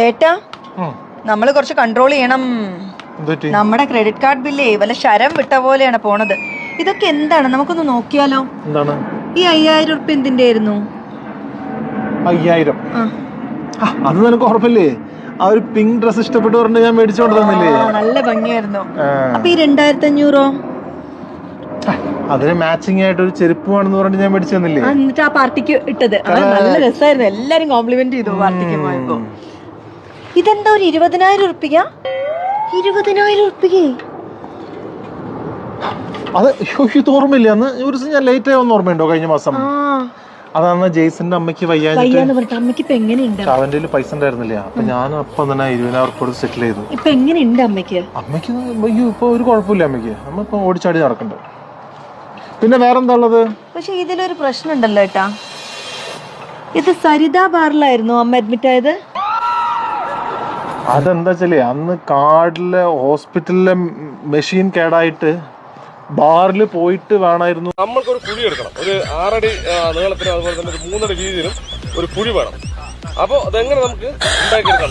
ഏട്ടാ നമ്മള് കുറച്ച് കൺട്രോൾ ചെയ്യണം. നമ്മുടെ ക്രെഡിറ്റ് കാർഡ് ബില്ലേ വല്ല ശരം വിട്ട പോലെയാണ് പോണത്. ഇതൊക്കെ എന്താണ്? നമുക്കൊന്ന് നോക്കിയാലോ. എന്താണ് ഈ 5000 ഉറുപ്പ്യ എന്തിന്റെ ആയിരുന്നു? 5000? അത് നിനക്ക് ഉറപ്പില്ലേ? ആ ഒരു പിങ്ക് ഡ്രസ് ഇഷ്ടപ്പെട്ടു പറഞ്ഞ് ഞാൻ മേടിച്ചോണ്ട് തന്നില്ലേ? നല്ല ഭംഗിയായിരുന്നു. അപ്പൊ ഈ 2500? അതിന് മാച്ചിങ് ആയിട്ട് ഒരു ചെരുപ്പ് വേണമെന്ന് പറഞ്ഞിട്ട് ഞാൻ മേടിച്ചു തന്നില്ലേ? എന്നിട്ട് ആ പാർട്ടിക്ക് ഇട്ടത് നല്ല രസമായിരുന്നു. എല്ലാരും കോംപ്ലിമെന്റ് ചെയ്തു പാർട്ടിക്ക് പോയപ്പോ. ഇതെന്താ ഒരു 20000 ഉറുപ്പിക? 20000 ഉറുപ്പിക? അത് ഇത് ഓർമ്മയില്ല. അന്ന് ഒരു ദിവസം ഞാൻ ലേറ്റ് ആയി വന്ന് ഓർമ്മയുണ്ടോ? കഴിഞ്ഞ മാസം അതാണ് ജെയ്സന്റെ അമ്മയ്ക്ക് വയ്യാഞ്ഞിട്ട് അമ്മയ്ക്ക് ഇപ്പൊ എങ്ങനെയുണ്ട്? അവന്റെ പൈസ ഉണ്ടായിരുന്നില്ല. അപ്പൊ ഞാൻ അപ്പം തന്നെ 20000 ഉറുപ്പിക സെറ്റിൽ ചെയ്തു. ഇപ്പൊ എങ്ങനെയുണ്ട് അമ്മയ്ക്ക്? അമ്മയ്ക്ക് ഇപ്പൊ ഒരു കുഴപ്പമില്ല. അമ്മയ്ക്ക് അമ്മ ഇപ്പൊ ഓടിച്ചാടി നടക്കണ്ട. പിന്നെ വേറെന്താ ഉള്ളത്? പക്ഷെ ഇതിലൊരു പ്രശ്നം ഉണ്ടല്ലോ ഏട്ടാ. ഇത് സരിത ബാറിലായിരുന്നു അമ്മ അഡ്മിറ്റ് ആയത്. അതെന്താ വെച്ചാലേ അന്ന് കാർഡിലെ ഹോസ്പിറ്റലിലെ മെഷീൻ കേടായിട്ട് ബാറിൽ പോയിട്ട് വേണമായിരുന്നു. നമ്മൾക്കൊരു കുഴി എടുക്കണം. ഒരു 6 അടി നീളത്തിനും അതുപോലെ തന്നെ ഒരു 3 അടി വീതിയിലും ഒരു കുഴി വേണം. അപ്പോൾ അതെങ്ങനെ നമുക്ക് ഉണ്ടാക്കിയെടുക്കാൻ?